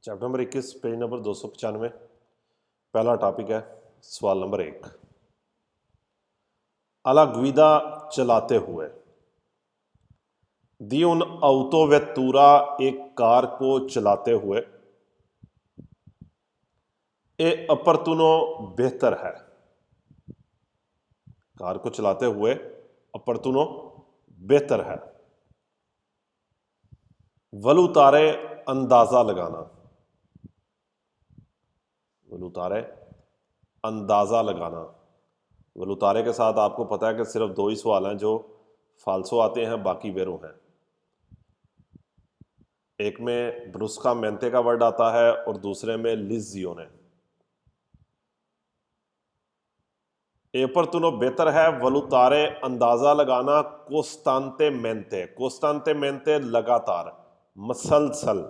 Chapter number 21 page number 295। पहला topic है सवाल नंबर 1। alla guida चलाते हुए di un autovettura एक कार को चलाते हुए ए opportuno बेहतर है। कार को चलाते हुए opportuno बेहतर है। वलूतारे अंदाजा लगाना, वलूतारे अंदाजा लगाना। वलूतारे के साथ आपको पता है कि सिर्फ दो ही सवाल हैं जो फाल्सो आते हैं, बाकी वेरो हैं। एक में ब्रुस्का मेंते का वर्ड आता है और दूसरे में लिजियोने। एपर्तुनो बेहतर है, वलूतारे अंदाजा लगाना, कोस्तांते मेंते, कोस्तांते मेंते लगातार, मसलसल।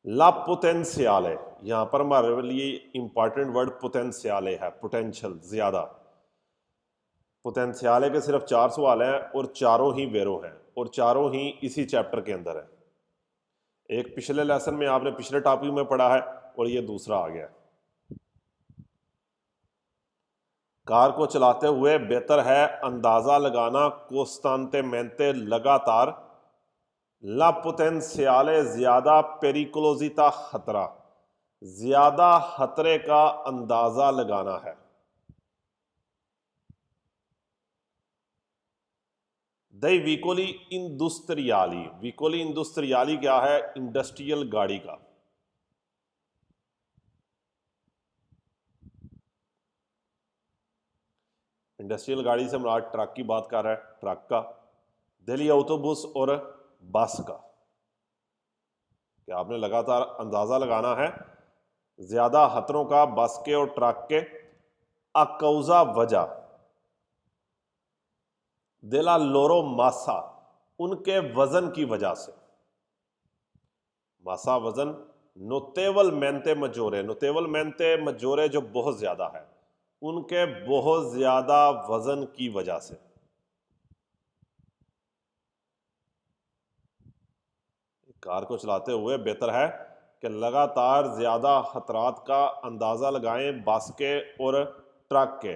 ला पोटेंशियाले, यहां पर हमारे लिए इंपॉर्टेंट वर्ड पोटेंशियाले है, पोटेंशियल, ज्यादा। पोटेंशियाले के सिर्फ 4 सवाल हैं और चारों ही वेरो हैं और चारों ही इसी चैप्टर के अंदर है। एक पिछले लेसन में आपने पिछले टॉपिक में पढ़ा है और ये दूसरा आ गया। कार को चलाते हुए बेहतर है अंदाजा लगाना, कोस्तांते मेंते लगातार, ला पोटेंशियाले ज्यादा, पेरिकुलोजिता खतरा, ज्यादा खतरे का अंदाजा लगाना है। दई विकोली इंडस्ट्रियाली, विकोली इंडस्ट्रियाली क्या है? इंडस्ट्रियल गाड़ी का। इंडस्ट्रियल गाड़ी से हम ट्रक की बात कर रहे हैं, ट्रक का। दिल्ली ऑटोबस और बस का। कि आपने लगातार अंदाजा लगाना है ज्यादा खतरों का बस के और ट्रक के। अकौजा वजह, देला लोरो मासा, उनके वजन की वजह से। मासा वजन, नोतेवल मेंते मजोरे, नोतेवल मेंते मजोरे जो बहुत ज्यादा है, उनके बहुत ज्यादा वजन की वजह से। कार को चलाते हुए बेहतर है कि लगातार ज्यादा खतरात का अंदाजा लगाएं बस के और ट्रक के।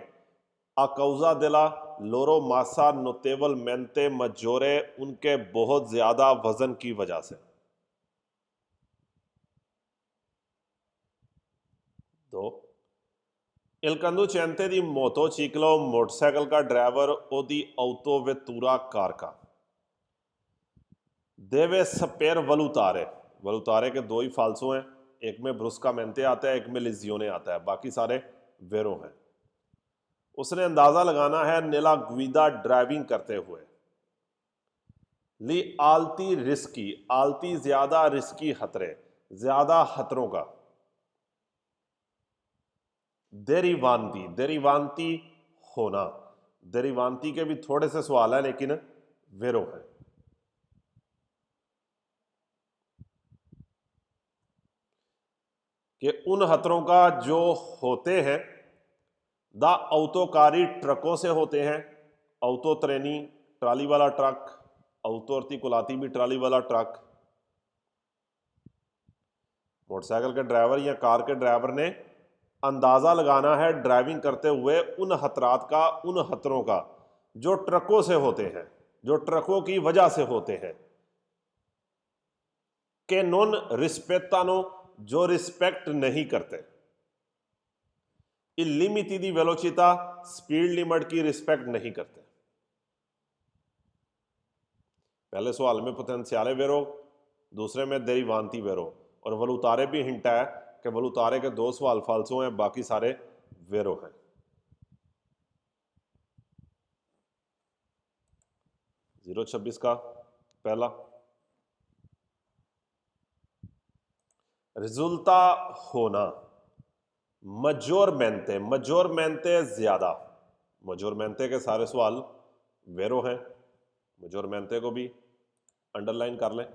अकौजा दिला लोरो मासा नोतेवल मेंते मजोरे, उनके बहुत ज्यादा वजन की वजह से। दो, Il conducente di motociclo, motorcycle का ड्राइवर, ओदी autovettura कार का। देवे सपेर वलूतारे, वलूतारे के दो ही फाल्सो हैं, एक में ब्रुस्का मेंते आता है, एक में लिजियोने आता है, बाकी सारे वेरो हैं। उसने अंदाजा लगाना है नेला गुइदा ड्राइविंग करते हुए। ली आलती रिस्की, आलती ज्यादा, रिस्की खतरे, ज्यादा खतरों का। देरीवांती, देरीवांती होना, देरीवांती के भी थोड़े से सवाल हैं लेकिन वेरो है। कि उन खतरों का जो होते हैं द औतोकारी ट्रकों से होते हैं। औतो त्रेनी ट्राली वाला ट्रक, औतो अर्ती कुलाती भी ट्राली वाला ट्रक। मोटरसाइकिल के ड्राइवर या कार के ड्राइवर ने अंदाजा लगाना है ड्राइविंग करते हुए उन खतरात का, उन खतरों का जो ट्रकों से होते हैं, जो ट्रकों की वजह से होते हैं। के नॉन रिस्पेक्टानो, जो रिस्पेक्ट नहीं करते। इलिमिटी दी वेलोचिता, स्पीड लिमिट की रिस्पेक्ट नहीं करते। पहले सवाल में पोटेंशियाले वेरो, दूसरे में देरीवांती वेरो, और वलूतारे भी हिंट है कि वलूतारे के दो सवाल फाल्सो हैं, बाकी सारे वेरो हैं। 026 का पहला, रिजल्टा होना, मजोरमेंटे, मजोरमेंटे ज्यादा, मजोरमेंटे के सारे सवाल वेरो हैं। मजोरमेंटे को भी अंडरलाइन कर लें।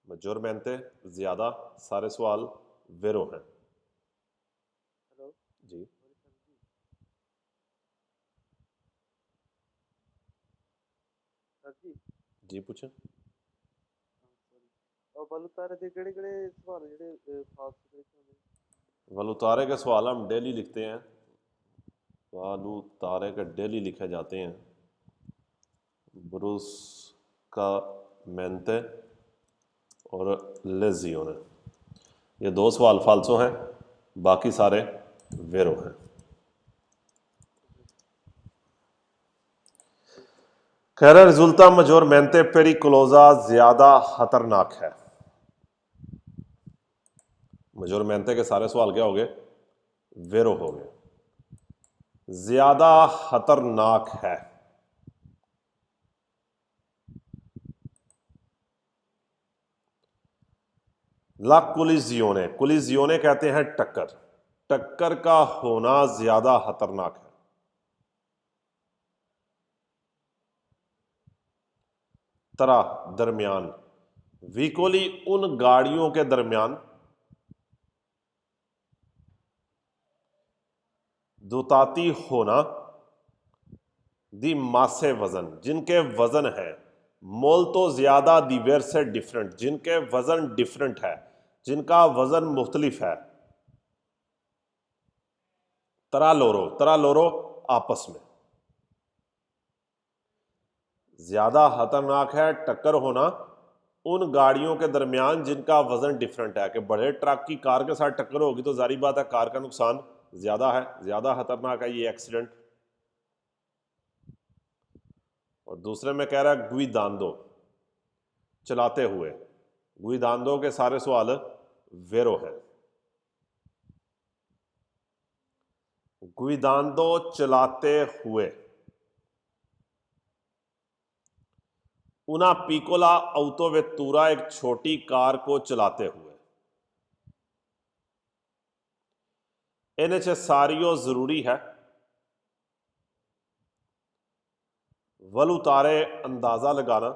मजोरमेंटे ज्यादा, सारे सवाल वेरो हैं। हेलो जी, सर जी जी पूछें। सॉरी बल उतारे थे केड़े केड़े सवाल जेह्ड़े खास होंदे वलुतारे के सवाल हम डेली लिखते हैं, वलुतारे के डेली लिखे जाते हैं। ब्रूस का मेंते और लेजियोने, ये दो सवाल फाल्सो हैं, बाकी सारे वेरो हैं। कह रहा रिजल्टा मेजोरमेंटे पेरिकुलोजा ज्यादा खतरनाक है। मेजोरमेंटे के सारे सवाल क्या हो गए? वेरो हो गए। ज्यादा खतरनाक है। ला कुलिजियोने, कुलिजियोने कहते हैं टक्कर, टक्कर का होना ज्यादा खतरनाक है। तरह, दरमियान, विकोली उन गाड़ियों के दरमियान दुताती होना दी मासे वजन, जिनके वजन है मोल तो ज्यादा दिवेर से डिफरेंट, जिनके वजन डिफरेंट है, जिनका वजन मुख्तलिफ है। तरा लोरो, तरा लोरो आपस में। ज्यादा खतरनाक है टक्कर होना उन गाड़ियों के दरमियान जिनका वजन डिफरेंट है। कि बड़े ट्रक की कार के साथ टक्कर होगी तो जारी बात है कार का नुकसान ज्यादा है, ज्यादा खतरनाक है ये एक्सीडेंट। और दूसरे में कह रहा है गुइदांदो, चलाते हुए। गुइदांदो के सारे सवाल वेरो है। गुइदांदो चलाते हुए। उना पिकोला ऑटोवेतूरा, एक छोटी कार को चलाते हुए। नेसेसारियो जरूरी है, वलुतारे अंदाजा लगाना,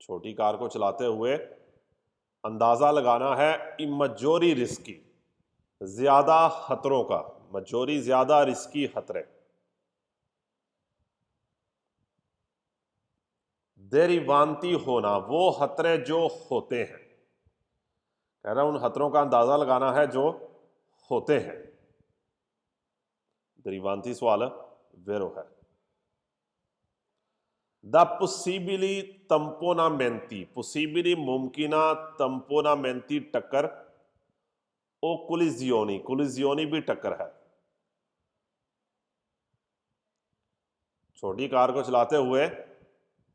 छोटी कार को चलाते हुए अंदाजा लगाना है। इमजोरी रिस्की, ज्यादा खतरों का, मजोरी ज्यादा रिस्की खतरे। देरीवांती होना, वो खतरे जो होते हैं। कह रहा उन खतरों का अंदाजा लगाना है जो होते हैं। देरीवांती सवाल वेरो है। द पुसिबिली तंपोनामेंती, पुसिबिली मुमकिना, तंपोनामेंती टक्कर, ओ कुलिजियोनी, कुलिजियोनी भी टक्कर है। छोटी कार को चलाते हुए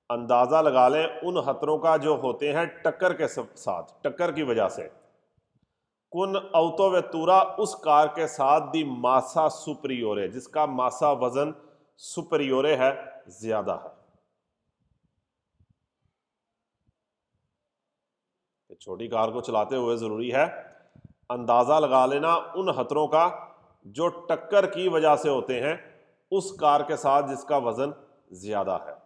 अंदाजा लगा लें उन खतरों का जो होते हैं टक्कर के साथ, टक्कर की वजह से। कुन ऑटोवेतूरा, उस कार के साथ दी मासा सुपरियोरे, जिसका मासा वजन सुपरियोरे है, ज्यादा है। छोटी कार को चलाते हुए जरूरी है अंदाजा लगा लेना उन खतरों का जो टक्कर की वजह से होते हैं उस कार के साथ जिसका वजन ज्यादा है।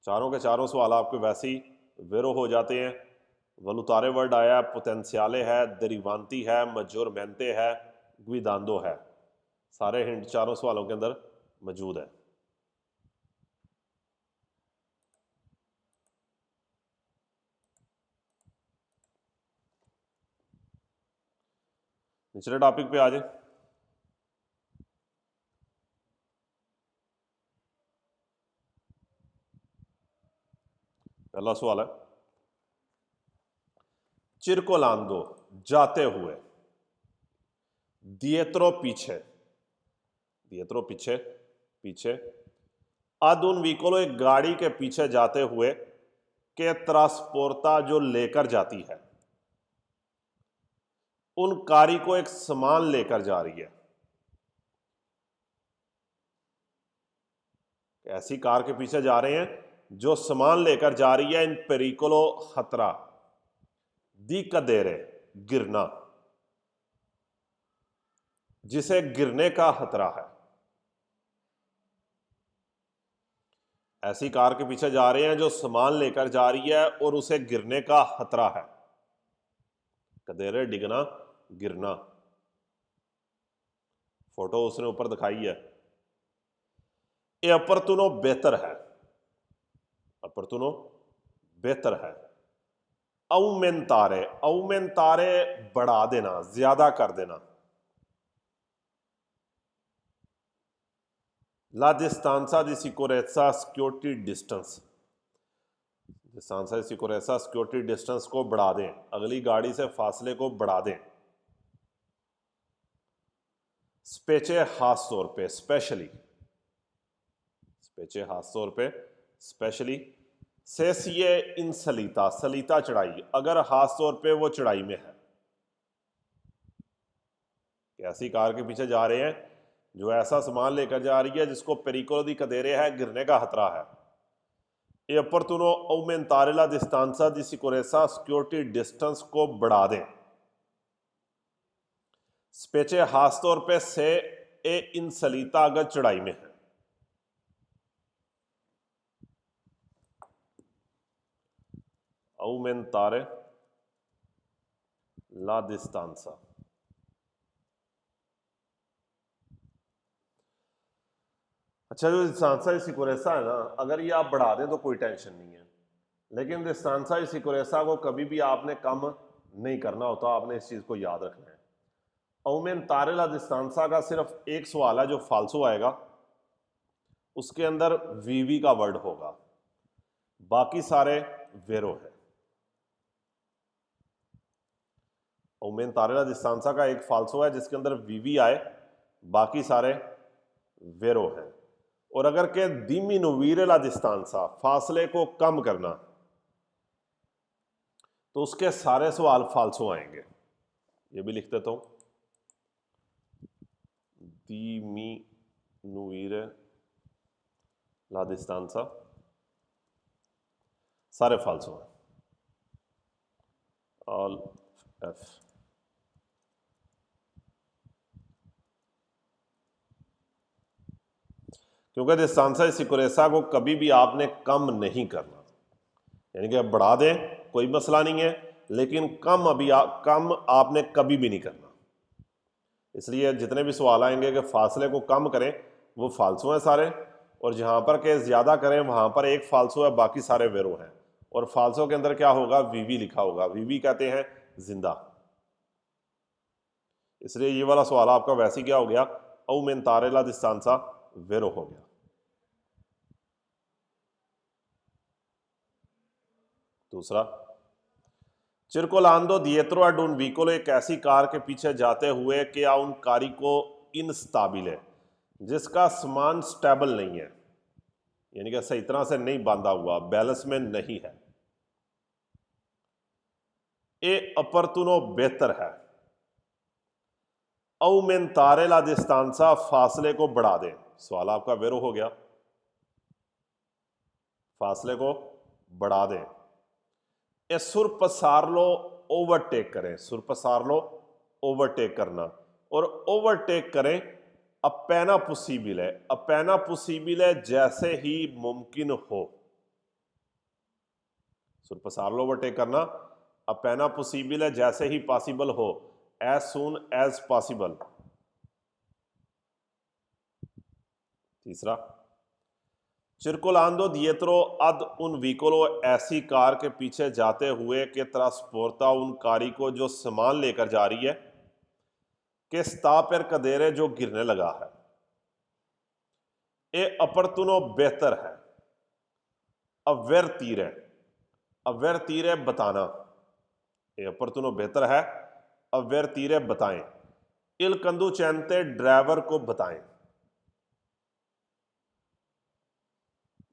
चारों के चारों सवाल आपके वैसे ही वेरो हो जाते हैं। वलुतारे वर्ड आया, पोटेंशियाले है, दरीवांती है, मजोरमेंटे है, गुइदांदो है। सारे हिंट चारों सवालों के अंदर मौजूद है। निचले टॉपिक पे आ जाए। पहला सवाल है चिरकोलांदो, जाते हुए। दिएत्रो पीछे, दिएत्रो पीछे, पीछे। ad un vicolo, एक गाड़ी के पीछे जाते हुए। के ट्रांसपोर्टा, जो लेकर जाती है। उन कारी को एक सामान लेकर जा रही है। ऐसी कार के पीछे जा रहे हैं जो सामान लेकर जा रही है। इन पेरिकोलो खतरा, दी कदेरे, गिरना, जिसे गिरने का खतरा है। ऐसी कार के पीछे जा रहे हैं जो सामान लेकर जा रही है और उसे गिरने का खतरा है। कदेरे, डिगना, गिरना। फोटो उसने ऊपर दिखाई है। ए opportuno बेहतर है, opportuno बेहतर है। aumentare, aumentare बढ़ा देना, ज्यादा कर देना। La distanza di sicurezza security distance, distanza di sicurezza security distance को बढ़ा दें, अगली गाड़ी से फासले को बढ़ा दें। स्पेचे खास तौर पे, स्पेशली, स्पेचे खास तौर पे, स्पेशली। सेसिए इन सलीता, सलीता चढ़ाई, अगर खास तौर पे वो चढ़ाई में है। ऐसी कार के पीछे जा रहे हैं जो ऐसा सामान लेकर जा रही है जिसको पेरिकोलो दी कदेरे है, गिरने का खतरा है। ये opportuno aumentare la distanza di sicurezza security distance को बढ़ा दें। स्पेचे खास तौर पे से ए इन सलीता अगर चढ़ाई में है। aumentare la distanza, अच्छा जो distanza सिक्योरेसा है ना, अगर ये आप बढ़ा दें तो कोई टेंशन नहीं है, लेकिन distanza सिक्योरेसा को कभी भी आपने कम नहीं करना होता, आपने इस चीज को याद रखना है। aumentare la distanza का सिर्फ एक सवाल है जो फाल्सो आएगा, उसके अंदर वीवी का वर्ड होगा, बाकी सारे वेरो है। aumentare la distanza का एक फाल्सो है जिसके अंदर वीवी आए, बाकी सारे वेरो है। और अगर के diminuire la distanza, फासले को कम करना, तो उसके सारे सवाल फाल्सो आएंगे। ये भी लिख देता हूं, diminuire la distanza, सारे फाल्सो हैं, ऑल एफ। क्योंकि distanza सिक्योरेसा को कभी भी आपने कम नहीं करना, यानी कि बढ़ा दें कोई मसला नहीं है, लेकिन कम कम आपने कभी भी नहीं करना। इसलिए जितने भी सवाल आएंगे कि फासले को कम करें, वो फाल्सो हैं सारे, और जहां पर के ज्यादा करें वहां पर एक फाल्सो है, बाकी सारे वेरो हैं। और फाल्सो के अंदर क्या होगा, वीवी लिखा होगा, वीवी कहते हैं जिंदा। इसलिए ये वाला सवाल आपका वैसे क्या हो गया, aumentare la distanza वेरो हो गया। दूसरा, circolando dietro ad un veicolo, एक ऐसी कार के पीछे जाते हुए कि आ उन carico instabile, जिसका सामान स्टेबल नहीं है, यानी कि सही तरह से नहीं बांधा हुआ, बैलेंस में नहीं है। ए opportuno बेहतर है। aumentare la distanza, फासले को बढ़ा दें, सवाल आपका वेरो हो गया, फासले को बढ़ा दें। ए सुरपसारलो, ओवरटेक करें, सुरपसारलो ओवरटेक करना, और ओवरटेक करें अपैना पॉसिबल है, अपैना पॉसिबल है जैसे ही मुमकिन हो। सुरपसारलो ओवरटेक करना, अपैना पॉसिबल है जैसे ही पॉसिबल हो, एज सून एज पॉसिबल। तीसरा, circolando dietro ad un vicolo, ऐसी कार के पीछे जाते हुए कि ट्रांसपोर्टा उन कारी को जो सामान लेकर जा रही है, कि sta per cadere, जो गिरने लगा है। ए opportuno बेहतर है। avvertire, avvertire बताना, ए opportuno बेहतर है, avvertire बताएं। il conducente, ड्राइवर को बताएं।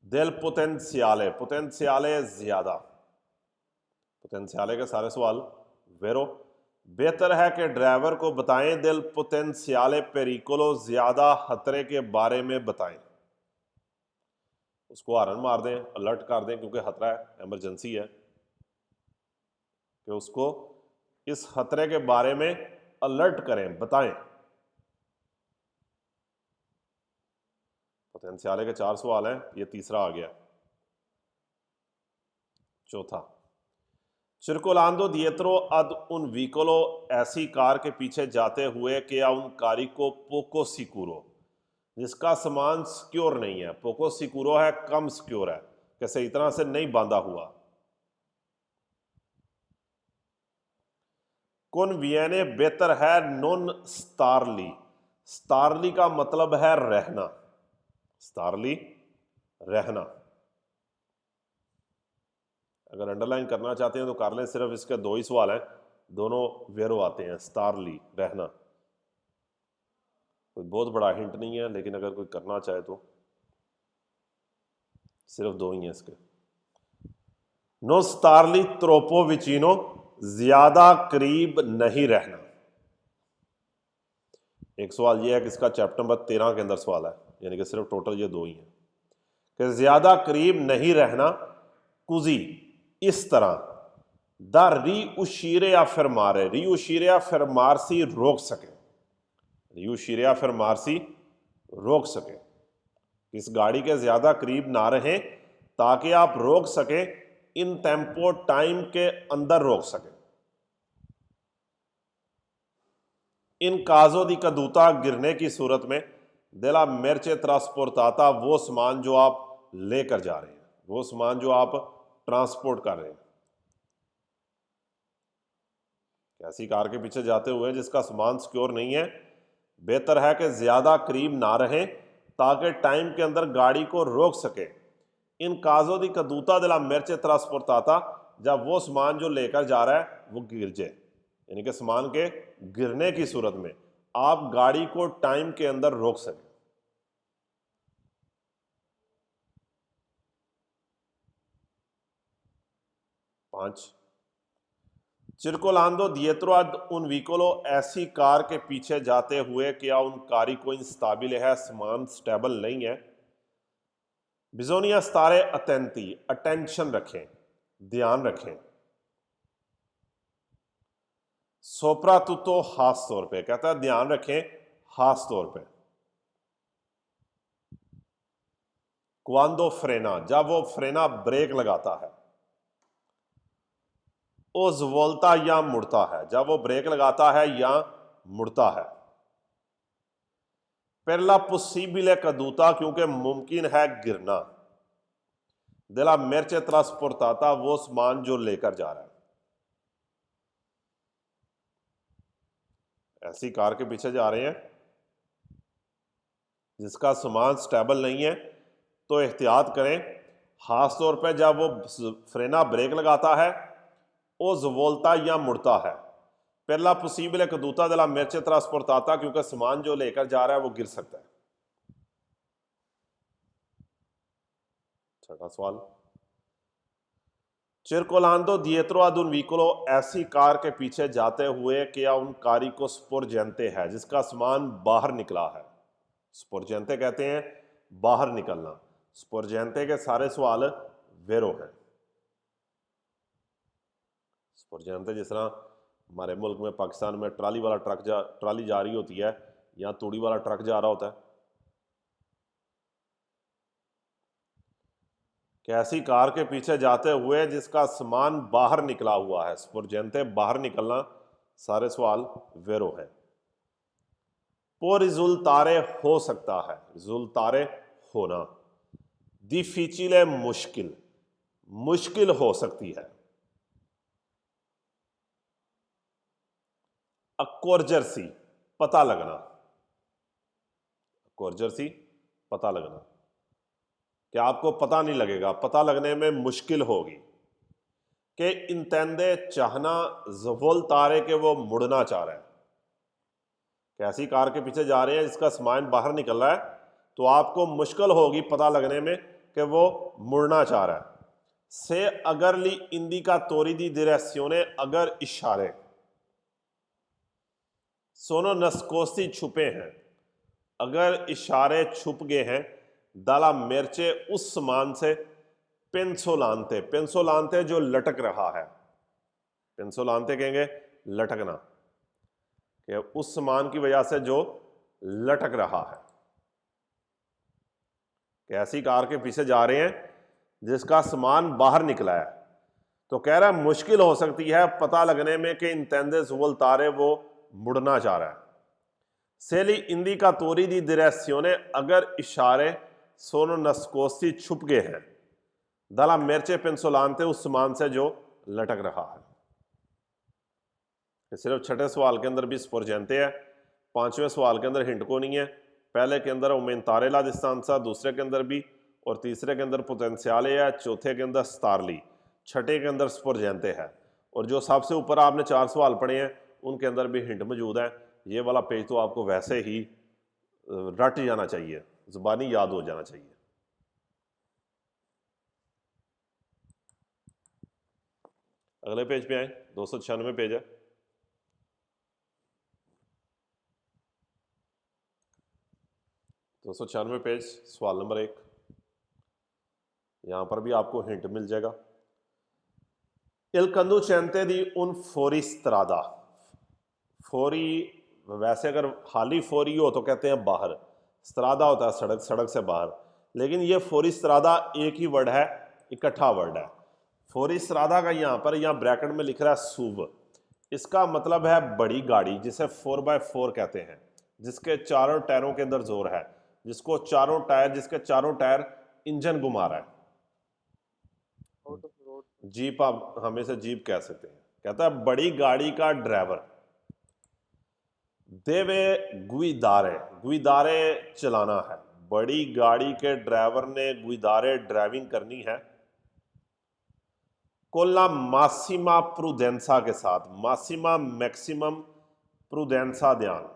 del potenziale, potenziale ज्यादा, potenziale के सारे सवाल वेरो। बेहतर है कि ड्राइवर को बताएं, del potenziale pericolo, ज्यादा खतरे के बारे में बताएं। उसको हॉर्न मार दें, अलर्ट कर दें, क्योंकि खतरा है, इमरजेंसी है, कि उसको इस खतरे के बारे में अलर्ट करें, बताएं। पोटेंशियल के 4 सवाल हैं, ये तीसरा आ गया। चौथा, circolando dietro ad un vicolo, ऐसी कार के पीछे जाते हुए कि आ उन कारी को poco sicuro, जिसका सामान सिक्योर नहीं है। पोको सिक्योरो है, कम सिक्योर है, कि सही तरह से नहीं बांधा हुआ। कॉन्विएने बेहतर है नॉन स्टारली। स्टारली का मतलब है रहना, स्टारली रहना। अगर अंडरलाइन करना चाहते हैं तो कर लें, सिर्फ इसके दो ही सवाल हैं, दोनों वेरो आते हैं। स्टारली रहना कोई बहुत बड़ा हिंट नहीं है, लेकिन अगर कोई करना चाहे तो सिर्फ दो ही हैं इसके। नो स्टारली त्रोपो विचिनो, ज्यादा करीब नहीं रहना। एक सवाल यह है कि इसका चैप्टर नंबर 13 के अंदर सवाल है, यानी कि सिर्फ टोटल ये दो ही हैं कि ज्यादा करीब नहीं रहना। कुजी इस तरह, द री उशीरे या फिर मारे, री उशीरे या फिर मारसी रोक सके, री उशीरे या फिर मारसी रोक सके। इस गाड़ी के ज्यादा करीब ना रहें ताकि आप रोक सके, इन टेम्पो टाइम के अंदर रोक सके। इन काजो दी कदूता गिरने की सूरत में देला मेरचे ट्रांसपोर्टाता, वो सामान जो आप लेकर जा रहे हैं, वो सामान जो आप ट्रांसपोर्ट कर रहे हैं। ऐसी कार के पीछे जाते हुए जिसका सामान सिक्योर नहीं है, बेहतर है कि ज्यादा करीब ना रहें ताकि टाइम के अंदर गाड़ी को रोक सके। इन काजो दी कदूता दिला मेरचे ट्रांसपोर्टाता, जब वो सामान जो लेकर जा रहा है वो गिर जाए, यानी कि सामान के गिरने की सूरत में आप गाड़ी को टाइम के अंदर रोक सके। पांच, चिरकोलांदो दिएत्रो ad उन व्हीकलो, ऐसी कार के पीछे जाते हुए क्या उन कारी को इंस्टाबिल है, सामान स्टेबल नहीं है। बिजोनिया स्तारे अटेंटी, अटेंशन रखें, ध्यान रखें। सोप्रा तुतो खास तौर पे, कहता है ध्यान रखें खास तौर पे। क्वांदो फ्रेना, जब वो फ्रेना ब्रेक लगाता है। ओ ज्वोल्ता या मुड़ता है, जब वो ब्रेक लगाता है या मुड़ता है। पहला पॉसिबल कदूता, क्योंकि मुमकिन है गिरना। दिला मेरचे ट्रांसपोर्टाता, वो सामान जो लेकर जा रहा है। ऐसी कार के पीछे जा रहे हैं जिसका सामान स्टेबल नहीं है, तो एहतियात करें, खास तौर पे जब वो फ्रेना ब्रेक लगाता है, ओ ज्वोल्ता या मुड़ता है। पहला पॉसिबल कदूता दिला मेरचे ट्रांसपोर्टाता, क्योंकि सामान जो लेकर जा रहा है वो गिर सकता है। छठा सवाल, चिरकोलांदो दिएत्रो ad un vicolo, ऐसी कार के पीछे जाते हुए क्या उन कारी को स्पोर्जेंते है, जिसका सामान बाहर निकला है। स्पोर्जेंते कहते हैं बाहर निकलना। स्पोर्जेंते के सारे सवाल वेरो हैं। स्पोर्जेंते जिस तरह हमारे मुल्क में, पाकिस्तान में ट्राली वाला ट्राली जा रही होती है, या तूड़ी वाला ट्रक जा रहा होता है। कि ऐसी कार के पीछे जाते हुए जिसका सामान बाहर निकला हुआ है। स्पोर्जेंते बाहर निकलना, सारे सवाल वेरो है। पो रिजुल्तारे हो सकता है, रिजुल्तारे होना। डिफिचिले मुश्किल, मुश्किल हो सकती है। अक्कोर्जर्सी पता लगना, अक्कोर्जर्सी पता लगना, कि आपको पता नहीं लगेगा, पता लगने में मुश्किल होगी। कि इंतेंदे चाहना ज़वोल्तारे के वो मुड़ना चाह रहा है। कैसी कार के पीछे जा रहे हैं जिसका सामान बाहर निकल रहा है, तो आपको मुश्किल होगी पता लगने में कि वो मुड़ना चाह रहा है। से अगर ली इंडिका तोरी दी डिरेक्शियोने, अगर इशारे। सोनो नस्कोसी छुपे हैं, अगर इशारे छुप गए हैं। दाला मेरचे उस सामान से, पेंसोलांते, पेंसोलांते जो लटक रहा है। पेंसोलांते कहेंगे लटकना, कि उस सामान की वजह से जो लटक रहा है। कि ऐसी कार के पीछे जा रहे हैं जिसका सामान बाहर निकला है, तो कह रहा है मुश्किल हो सकती है पता लगने में कि इंतेंदे ज़वोल्तारे वो मुड़ना चाह रहा है। Se gli indicatori di direzione अगर इशारे sono nascosti छुप गए हैं dalla merce pensolante उस सामान से जो लटक रहा है। सिर्फ छठे सवाल के अंदर भी स्पोर्जेंते है, पांचवें सवाल के अंदर हिंट को नहीं है, पहले के अंदर ओमेंतारे ला डिस्टेंसा, दूसरे के अंदर भी, और तीसरे के अंदर पोटेंशियाले है, चौथे के अंदर स्टारली, छठे के अंदर स्पोर्जेंते है, और जो सबसे ऊपर आपने 4 सवाल पढ़े हैं उनके अंदर भी हिंट मौजूद है। ये वाला पेज तो आपको वैसे ही रट जाना चाहिए, जुबानी याद हो जाना चाहिए। अगले पेज पे आए, 296 पेज है। दो सौ 96 पेज, सवाल नंबर 1। यहां पर भी आपको हिंट मिल जाएगा। Il conducente di un fuoristrada, फोरी वैसे अगर खाली फोरी हो तो कहते हैं बाहर, स्त्रादा होता है सड़क, सड़क से बाहर, लेकिन ये फोरी स्त्रादा एक ही वर्ड है, इकट्ठा वर्ड है। फोरी स्त्रादा का यहाँ ब्रैकेट में लिख रहा है सुव, इसका मतलब है बड़ी गाड़ी, जिसे 4x4 कहते हैं, जिसके चारों टायरों के अंदर जोर है, जिसके चारों टायर इंजन घुमा रहा है। Out of road. जीप, आप हमें से जीप कह सकते हैं। कहता है बड़ी गाड़ी का ड्राइवर, देवे गुइदारे, गुइदारे चलाना है, बड़ी गाड़ी के ड्राइवर ने गुइदारे ड्राइविंग करनी है। कोला मासिमा प्रूडेंसा के साथ, मासिमा मैक्सिमम प्रूडेंसा ध्यान,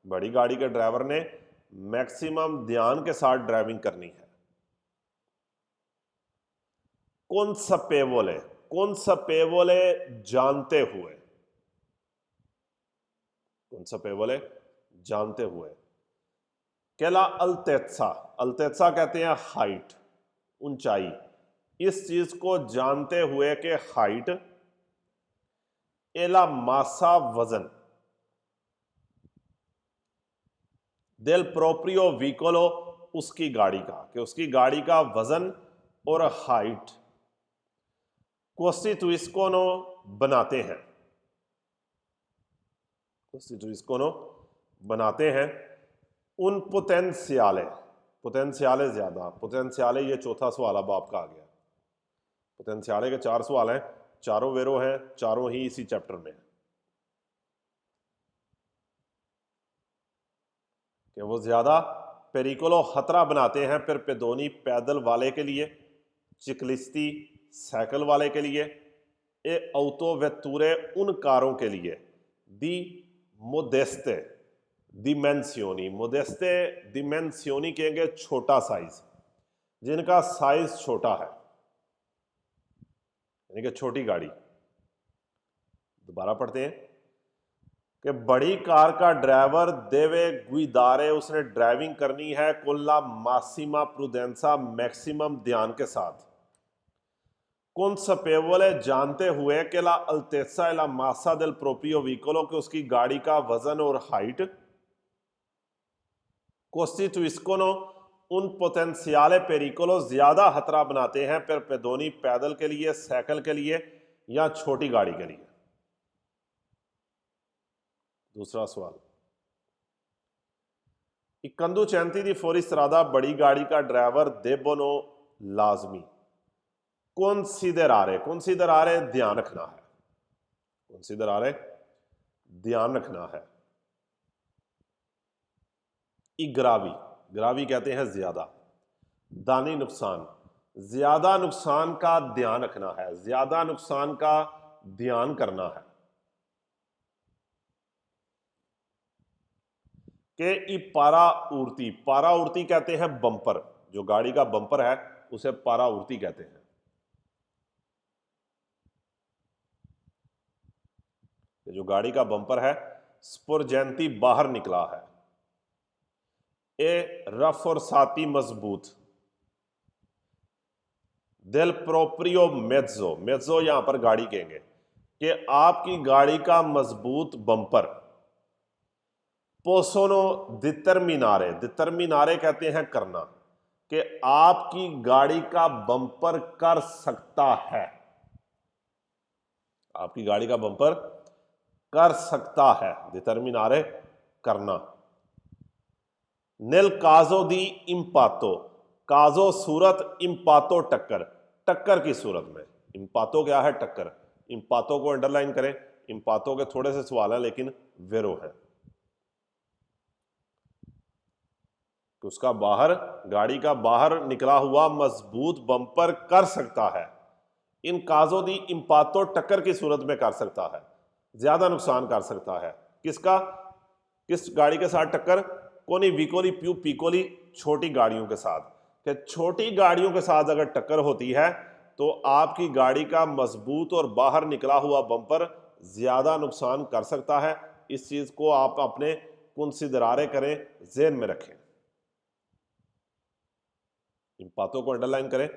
बड़ी गाड़ी के ड्राइवर ने मैक्सिमम ध्यान के साथ ड्राइविंग करनी है। कॉन्सपेवोले, कॉन्सपेवोले जानते हुए, कॉन्सपेवोले जानते हुए। केला अल्तेत्सा, अल्तेत्सा कहते हैं हाइट, ऊंचाई, इस चीज को जानते हुए कि हाइट, एला मासा वजन, देल प्रोप्रियो व्हीकलो उसकी गाड़ी का, कि उसकी गाड़ी का वजन और हाइट, कोस्टिट्यूस्कोनो बनाते हैं, कोस्टिट्यूस्कोनो बनाते हैं। उन पोटेंशियाले, पोटेंशियाले ज्यादा, पोटेंशियाले ये चौथा सवाल अब आपका आ गया। पोटेंशियाले के 4 सवाल हैं, चारों वेरो हैं, चारों ही इसी चैप्टर में है, कि वो ज्यादा पेरिकोलो खतरा बनाते हैं पर पेदोनी पैदल वाले के लिए, चिकलिस्ती साइकिल वाले के लिए, ए औतो वेतूरे उन कारों के लिए, दी मोदेस्ते डिमेंसियोनी, मोदेस्ते डिमेंसियोनी कहेंगे छोटा साइज, जिनका साइज छोटा है, यानी कि छोटी गाड़ी। दोबारा पढ़ते हैं कि बड़ी कार का ड्राइवर देवे गुइदारे, उसने ड्राइविंग करनी है, कोल्ला मासिमा प्रूडेंसा मैक्सिमम ध्यान के साथ, कॉन्सपेवोले जानते हुए कि ला अल्तेसा ला मासा देल प्रोपियो व्हीकलो, कि उसकी गाड़ी का वजन और हाइट, कोस्टिट्यूस्कोनो उन पोटेंशियाले पेरिकोलो ज्यादा खतरा बनाते हैं पर पेदोनी पैदल के लिए, साइकिल के लिए या छोटी गाड़ी के लिए। दूसरा सवाल, I conducenti di fuoristrada, बड़ी गाड़ी का ड्राइवर देबोनो लाजमी, considerare, considerare ध्यान रखना है, considerare ध्यान रखना है। ग्रावी, ग्रावी कहते हैं ज्यादा, दानी नुकसान, ज्यादा नुकसान का ध्यान रखना है, ज्यादा नुकसान का ध्यान करना है। के ई पारा उर्ती, पारा उर्ती कहते हैं बम्पर, जो गाड़ी का बम्पर है उसे पारा उर्ती कहते हैं। जो गाड़ी का बम्पर है, स्पोर्जेंती बाहर निकला है, ए रफ और साती मजबूत, देल प्रोप्रियो मेज्जो, मेज्जो यहां पर गाड़ी कहेंगे, कि आपकी गाड़ी का मजबूत बम्पर, पोसोनो डिटर्मिनारे, डिटर्मिनारे कहते हैं करना, कि आपकी गाड़ी का बम्पर कर सकता है, आपकी गाड़ी का बम्पर कर सकता है, डिटर्मिनारे करना। Nel caso di impatto, काजो सूरत, इम्पातो टक्कर, टक्कर की सूरत में। इम्पातो क्या है? टक्कर। इम्पातो को अंडरलाइन करें। इम्पातो के थोड़े से सवाल हैं लेकिन वेरो है कि उसका बाहर, गाड़ी का बाहर निकला हुआ मजबूत बम्पर कर सकता है। इन काजो दी इम्पातो टक्कर की सूरत में कर सकता है, ज्यादा नुकसान कर सकता है। किसका? किस गाड़ी के साथ टक्कर? कोनी विकोली प्यू पिकोली, छोटी गाड़ियों के साथ। कि छोटी गाड़ियों के साथ अगर टक्कर होती है तो आपकी गाड़ी का मजबूत और बाहर निकला हुआ बम्पर ज्यादा नुकसान कर सकता है। इस चीज को आप अपने कंसीडरारे करें, जेहन में रखें। इम्पातो को अंडरलाइन करें।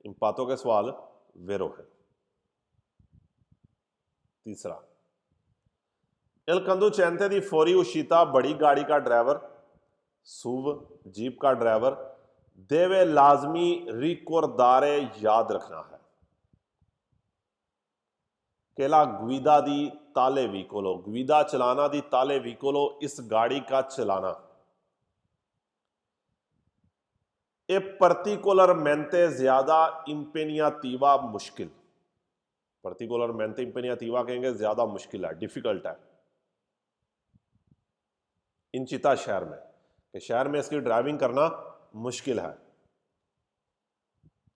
इम्पातो के सवाल वेरो है। तीसरा, इल कंदू चैनते दी फोरी उशीता, बड़ी गाड़ी का ड्राइवर, सुव जीप का ड्राइवर, देवे लाजमी रिकॉर्दारे याद रखना है। केला गुइदा दी ताले विकोलो, गुइदा चलाना दी ताले विकोलो, इस गाड़ी का चलाना। ए पर्टिकुलर मेंते ज्यादा इंपेनियातीवा मुश्किल, पर्टिकुलर मेंते इंपेनियातीवा कहेंगे ज्यादा मुश्किल है, डिफिकल्ट है। इंचिता शहर में, कि शहर में इसकी ड्राइविंग करना मुश्किल है।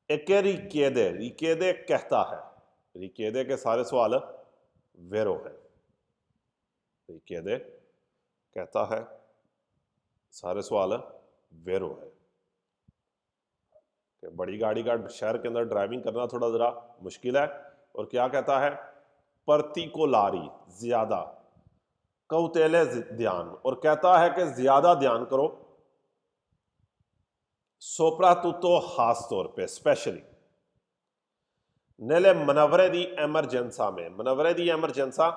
एके रिकेदे, रिकेदे कहता है, रिकेदे के सारे सवाल वेरो है। रिकेदे कहता है, सारे सवाल वेरो है कि बड़ी गाड़ी का शहर के अंदर ड्राइविंग करना थोड़ा जरा मुश्किल है। और क्या कहता है? पर्टिकुलारी, ज्यादा, कौतेले ध्यान, और कहता है कि ज्यादा ध्यान करो। सोप्रातुतो खास तौर पे, स्पेशली। नेले मनवरे दी एमरजेंसा में, मनवरे दी एमरजेंसा,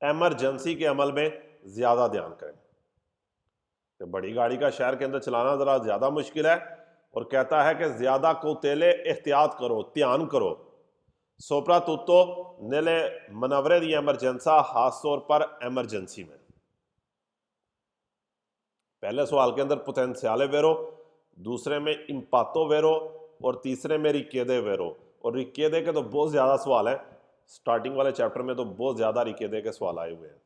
एमरजेंसी के अमल में ज्यादा ध्यान करें। तो बड़ी गाड़ी का शहर के अंदर चलाना जरा ज्यादा मुश्किल है और कहता है कि ज्यादा कौतेले, एहतियात करो, ध्यान करो। सोप्रातुतो नेले मनवरे दी एमरजेंसा, खास तौर पर एमरजेंसी में। पहले सवाल के अंदर पोटेंशियाले वेरो, दूसरे में इम्पातो वेरो और तीसरे में रिकेदे वेरो। और रिकेदे के तो बहुत ज्यादा सवाल हैं, स्टार्टिंग वाले चैप्टर में तो बहुत ज्यादा रिकेदे के सवाल आए हुए हैं।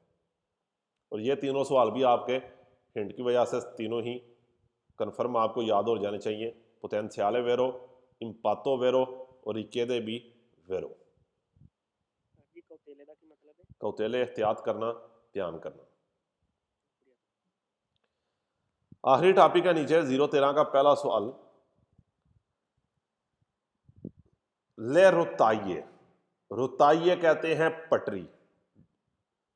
और ये तीनों सवाल भी आपके हिंट की वजह से तीनों ही कंफर्म आपको याद हो जाने चाहिए। पोटेंशियाले वेरो, इम्पातो वेरो और रिकेदे भी वेरो। कौतेले का की मतलब है? कौतेले एहतियात करना, ध्यान करना। आखिरी टॉपिक है नीचे 013 का पहला सवाल, ले रुताइये, रुताइये कहते हैं पटरी।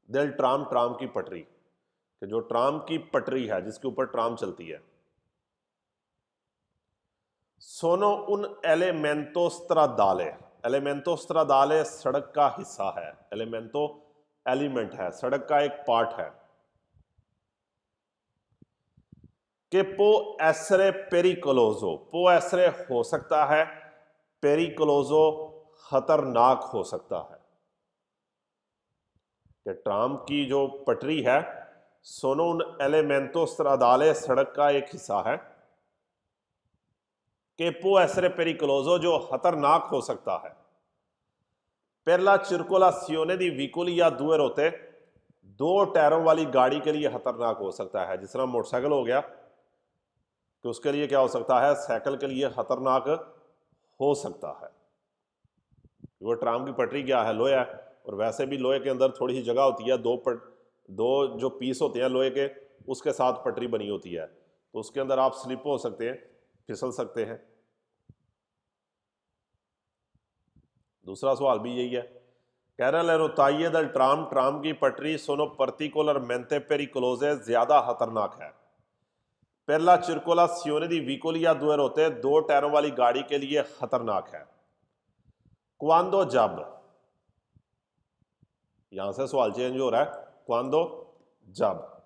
दिल ट्राम, ट्राम की पटरी, कि जो ट्राम की पटरी है जिसके ऊपर ट्राम चलती है। सोनो उन एलिमेंटो स्ट्रादाले, एलिमेंटो स्ट्रादाले सड़क का हिस्सा है। एलिमेंटो एलिमेंट है, सड़क का एक पार्ट है। कि पो एसरे पेरिकोलोजो, पो एसरे हो सकता है, पेरिकोलोजो खतरनाक हो सकता है। कि ट्राम की जो पटरी है, सोनो उन एलिमेंटो स्ट्रादाले सड़क का एक हिस्सा है। कि पो एसरे पेरिकोलोजो जो खतरनाक हो सकता है। पेरला चिरकोलासियोने दी विकुली या दुए रोते, दो टायरों वाली गाड़ी के लिए खतरनाक हो सकता है। जिस तरह मोटरसाइकिल हो गया कि उसके लिए क्या हो सकता है, साइकिल के लिए खतरनाक हो सकता है। वो ट्राम की पटरी क्या है, लोहा है, और वैसे भी लोहे के अंदर थोड़ी सी जगह होती है, दो जो पीस होते हैं लोहे के, उसके साथ पटरी बनी होती है, तो उसके अंदर आप स्लिप हो सकते हैं, फिसल सकते हैं। दूसरा सवाल भी यही है, कह रहा है रोताइये दल ट्राम, ट्राम की पटरी सोनो पर्टिकुलर मेंते पेरिकोलोजे ज्यादा खतरनाक है। पहला चिरकोला सियोने दी विकोलिया दुएर होते, दो टायरों वाली गाड़ी के लिए खतरनाक है। क्वांदो जब, यहां से सवाल चेंज हो रहा है, क्वांदो जब।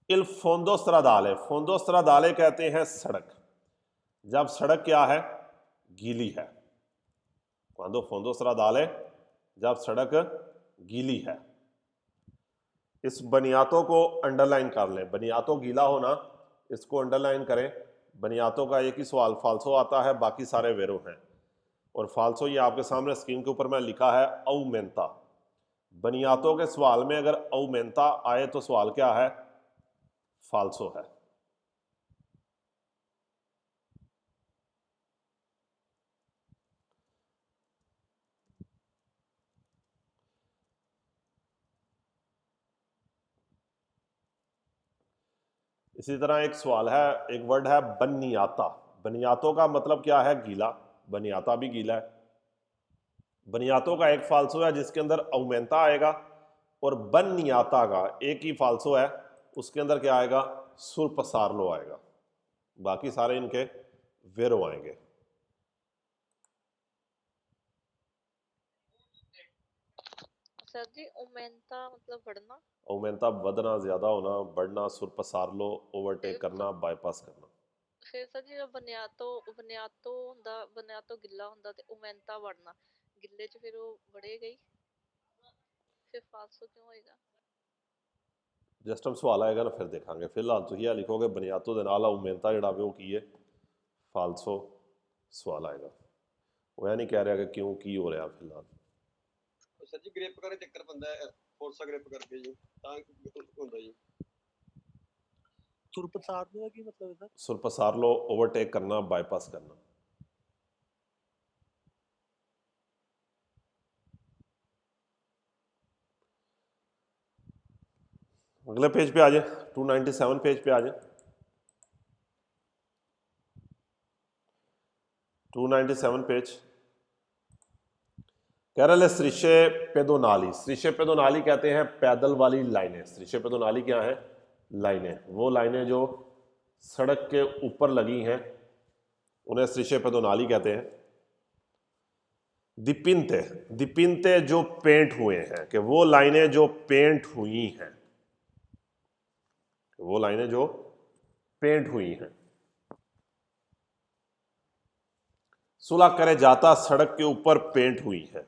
इल फोंदो स्ट्रादाले, फोंदो स्ट्रादाले कहते हैं सड़क, जब सड़क क्या है, गीली है। क्वांदो फोंदो स्ट्रादाले, जब सड़क गीली है। इस बनियातों को अंडरलाइन कर लें, बनियातों गीला होना, इसको अंडरलाइन करें। बनियातों का एक ही सवाल फाल्सो आता है, बाकी सारे वेरो हैं। और फाल्सो ये आपके सामने स्क्रीन के ऊपर मैं लिखा है औमेंता। बनियातों के सवाल में अगर औमेंता आए तो सवाल क्या है? फाल्सो है। इसी तरह एक सवाल है, एक वर्ड है बनियाता। बनियातों का मतलब क्या है? गीला। बनियाता भी गीला है। बनियातों का एक फाल्सो है जिसके अंदर औमेंता आएगा, और बनियाता का एक ही फाल्सो है, उसके अंदर क्या आएगा? सुरपसारलो आएगा। बाकी सारे इनके वेरो आएंगे। सर जी ओमेंता मतलब बढ़ना। औमेंता बदना, ज्यादा होना, बढ़ना, सुरपसारलो ओवरटेक ਤੇ करना, बाईपास करना। ਫਿਰ ਸਰ ਜੀ ਬਨਿਆਤੋਂ ਗਿੱਲਾ ਹੁੰਦਾ ਤੇ ਓਮੈਂਤਾ ਵੜਨਾ, ਗਿੱਲੇ ਚ ਫਿਰ ਉਹ ਵੜੇਗਾ ਹੀ, ਫਿਰ ਫਾਲਸੋ ਕਿਉਂ ਹੋਏਗਾ? जस्ट हम सवाल आएगा ना फिर देखांगे। फिलहाल तो यह लिखोगे बनियातों दे नाल औमेंता जिहड़ा वे वो की है फाल्सो। सवाल आएगा। वो यह नहीं कह रहा कि क्यों की हो रहा फिलहाल। सर जी ग्रिप करे चक्कर पैंदा है, फोर्सा ग्रिप करके जी ਤਾਂ ਹੁੰਦਾ ਜੀ। ਸੁਰਪਸਾਰ ਦਾ ਕੀ ਮਤਲਬ ਹੈ ਸਰ? सुरपसारलो ओवरटेक करना, बाईपास करना। अगले पेज पे आ जाए, 297 पेज पे आ जाए। 297 पेज। कह रहे हैं सृश्य पेदोनाली। सृश्य पेदोनाली कहते हैं पैदल वाली लाइनें। सृश्य पेदोनाली क्या है? लाइनें। वो लाइनें जो सड़क के ऊपर लगी हैं उन्हें सृश्य पेदोनाली कहते हैं। दिपिनते, दिपिनते जो पेंट हुए हैं, कि वो लाइनें जो पेंट हुई हैं, वो लाइनें जो पेंट हुई हैं। सुलह करे जाता सड़क के ऊपर पेंट हुई है।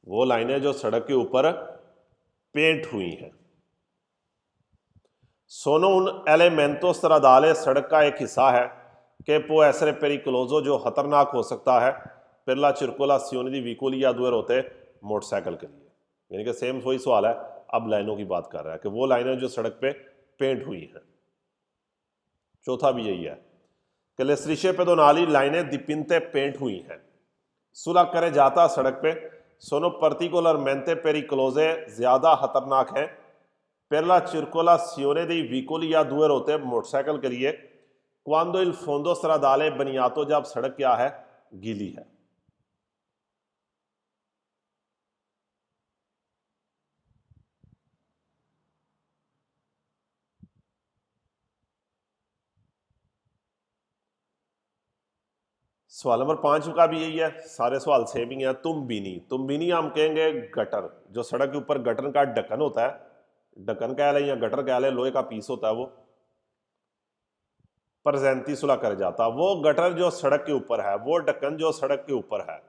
वो लाइनें जो सड़क के ऊपर पेंट हुई हैं। सोनो उन एलिमेंटो स्ट्रादाले सड़क का एक हिस्सा है कि पो एसरे पेरिक्लोजो जो खतरनाक हो सकता है पेरला चिरकोला सियोनी वीकुली या दुएर होते मोटरसाइकिल के लिए। यानी कि सेम वही सवाल है, अब लाइनों की बात कर रहा है कि वो लाइनें जो सड़क पे पेंट हुई हैं। चौथा भी यही है कि लेस्ट्रिशे पेदोनाली लाइनें दिपिनते पेंट हुई हैं। सुलह करे जाता सड़क पे सोनो पर्टिकुलर मेंते पेरिक्लोजे ज्यादा खतरनाक है पेरला चिरकोला सियोने दी वीकोली या दुएर होते मोटरसाइकिल के लिए। क्वांदो इल फोंदो स्ट्रादाले बनियातो जब सड़क क्या है? गीली है। सवाल नंबर 5 का भी यही है, सारे सवाल सेम ही है। तुम बीनी हम कहेंगे गटर, जो सड़क के ऊपर गटर का ढक्कन होता है, ढक्कन कह लें या गटर कह लें, लोहे का पीस होता है वो। परजेंती सुलह कर जाता, वो गटर जो सड़क के ऊपर है, वो ढक्कन जो सड़क के ऊपर है।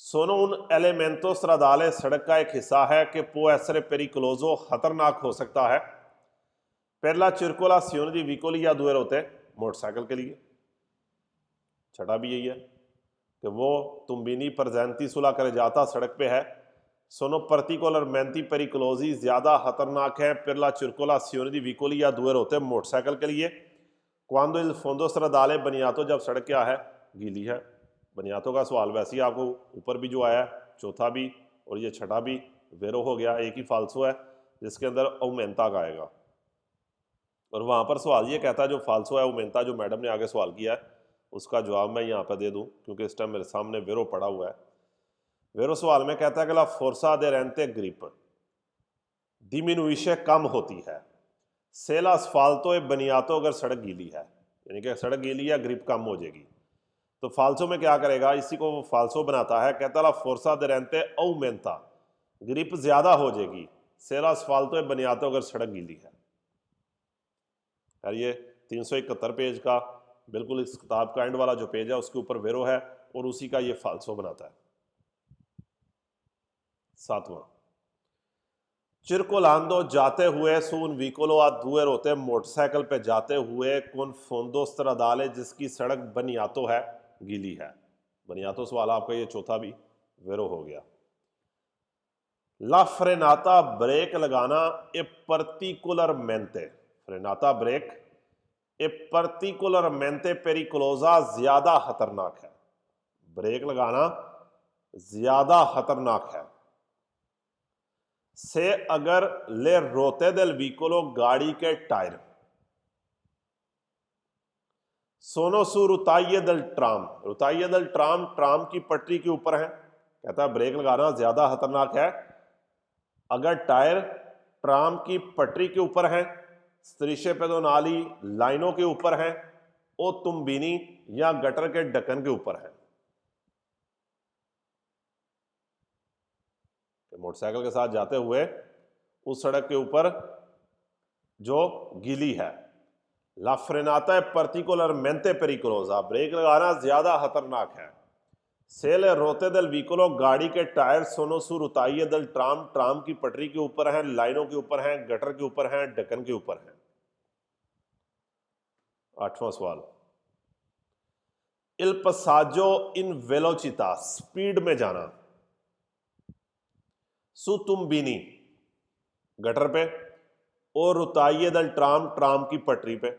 सोनो उन एलिमेंटो स्ट्रादाले सड़क का एक हिस्सा है कि पो एसरे पेरिक्लोजो खतरनाक हो सकता है पेरला चिरकोला सियोनी वीकोली या दुएर होते मोटरसाइकिल के लिए। छठा भी यही है कि वो तुम्बिनी परजेंती सुलह करे जाता सड़क पे है। सोनो पर्टिकुलर मेंती पेरिक्लोजी ज्यादा खतरनाक है पेरला चिरकोला सियोनी वीकोली या दुएर होते मोटरसाइकिल के लिए। क्वांदो इल फोंदो स्ट्रादाले बनियातो जब सड़क क्या है? गीली है। बनियातों का सवाल वैसे ही आपको ऊपर भी जो आया, चौथा भी और ये छठा भी वेरो हो गया, एक ही फाल्सो है जिसके अंदर औमेंता का आएगा। और वहाँ पर सवाल ये कहता है जो फाल्सो है औमेंता, जो मैडम ने आगे सवाल किया है उसका जवाब मैं यहाँ पर दे दूँ क्योंकि इस टाइम मेरे सामने वेरो पड़ा हुआ है। वेरो सवाल में कहता है कि ला फोर्सा दे रेंते ग्रिप डिमिनुइशे कम होती है सेला असफाल्तो बनियातो अगर सड़क गीली है, यानी कि सड़क गीली है ग्रिप कम हो जाएगी। तो फाल्सो में क्या करेगा? इसी को वो फाल्सो बनाता है, कहता ला फोर्सा दे रेंते औमेंता, ग्रिप ज्यादा हो जाएगी सेला असफाल्तो बनियातो अगर सड़क गीली है। यार ये 371 पेज का बिल्कुल इस किताब का एंड वाला जो पेज है उसके ऊपर वेरो है और उसी का ये फाल्सो बनाता है। 7वां, circolando जाते हुए su un vicolo a due ruote motorcycle पे जाते हुए con fondo stradale जिसकी सड़क बनियातो है, गीली है। बनियातो सवाल आपका ये चौथा भी वेरो हो गया। ला फ्रेनाता ब्रेक लगाना ए पर्टिकुलरमेंटे, फ्रेनाता ब्रेक ए पर्टिकुलरमेंटे पेरिकुलोजा ज्यादा खतरनाक है। ब्रेक लगाना ज्यादा खतरनाक है। से अगर ले रोते del vicolo गाड़ी के टायर, सोनो सू रुताइये दल ट्राम, रुताइये दल ट्राम ट्राम की पटरी के ऊपर है। कहता है ब्रेक लगाना ज्यादा खतरनाक है अगर टायर ट्राम की पटरी के ऊपर है, स्त्रिशे पेडोनाली लाइनों के ऊपर है, ओ तुम्बिनी या गटर के ढक्कन के ऊपर है। मोटरसाइकिल के साथ जाते हुए उस सड़क के ऊपर जो गीली है। ला फ्रेनाता है पर्टिकुलरमेंटे पेरिकुलोसा, ब्रेक लगाना ज्यादा खतरनाक है। सेल रोते दल विकोलो गाड़ी के टायर सोनो सू रुताइये दल ट्राम ट्राम की पटरी के ऊपर है, लाइनों के ऊपर है, गटर के ऊपर है, ढक्कन के ऊपर है। 8वां सवाल, इल पसाजो इन वेलोचिता स्पीड में जाना, सु तुम्बिनी गटर पे और रुताइये दल ट्राम ट्राम की पटरी पे।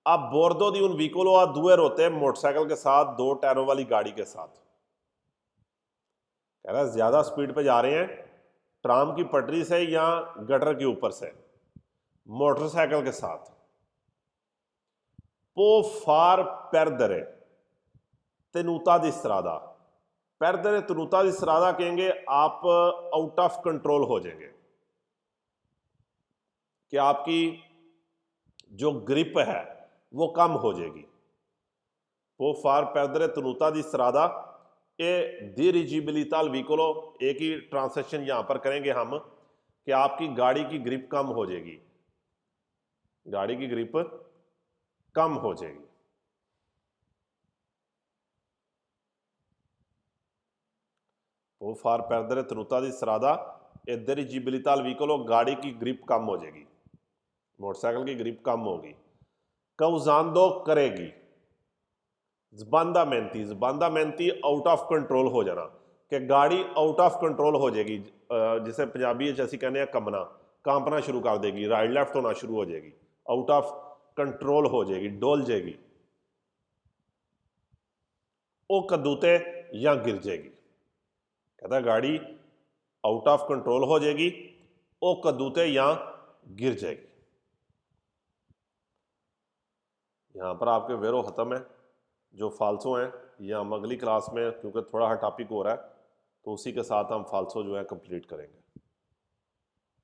अब बोर्दो दी उन विकोलो आ दुए रोते मोटरसाइकिल के साथ, दो टायरों वाली गाड़ी के साथ। कह रहा है ज्यादा स्पीड पे जा रहे हैं ट्राम की पटरी से या गटर के ऊपर से, मोटरसाइकिल के साथ। पो फार पेरदरे तेनूता दी स्त्रादा, पेरदरे तेनूता दी स्त्रादा कहेंगे आप आउट ऑफ कंट्रोल हो जाएंगे, कि आपकी जो ग्रिप है वो कम हो जाएगी। वो फार पेरदरे तेनूता दी स्त्रादा ए डिरिजिबिलिताल विकोलो, एक ही ट्रांसलेशन यहां पर करेंगे हम कि आपकी गाड़ी की ग्रिप कम हो जाएगी, गाड़ी की ग्रिप कम हो जाएगी। वो फार पेरदरे तेनूता दी स्त्रादा ए डिरिजिबिलिताल विकोलो, गाड़ी की ग्रिप कम हो जाएगी, मोटरसाइकिल की ग्रिप कम होगी। कौजांदो करेगी, जबांदामेंती, जबांदामेंती आउट ऑफ कंट्रोल हो जाना, कि गाड़ी आउट ऑफ कंट्रोल हो जाएगी, जिसे पंजाबी जैसी कहने हैं कमना, कांपना शुरू कर देगी, राइट लेफ्ट होना शुरू हो जाएगी, आउट ऑफ कंट्रोल हो जाएगी, डोल जाएगी। ओ कदूते या गिर जाएगी, कहता है गाड़ी आउट ऑफ कंट्रोल हो जाएगी, ओ कदूते या गिर जाएगी। यहाँ पर आपके वेरो ख़त्म है। जो फाल्सो हैं ये हम अगली क्लास में, क्योंकि थोड़ा टॉपिक हो रहा है, तो उसी के साथ हम फाल्सो जो है कंप्लीट करेंगे।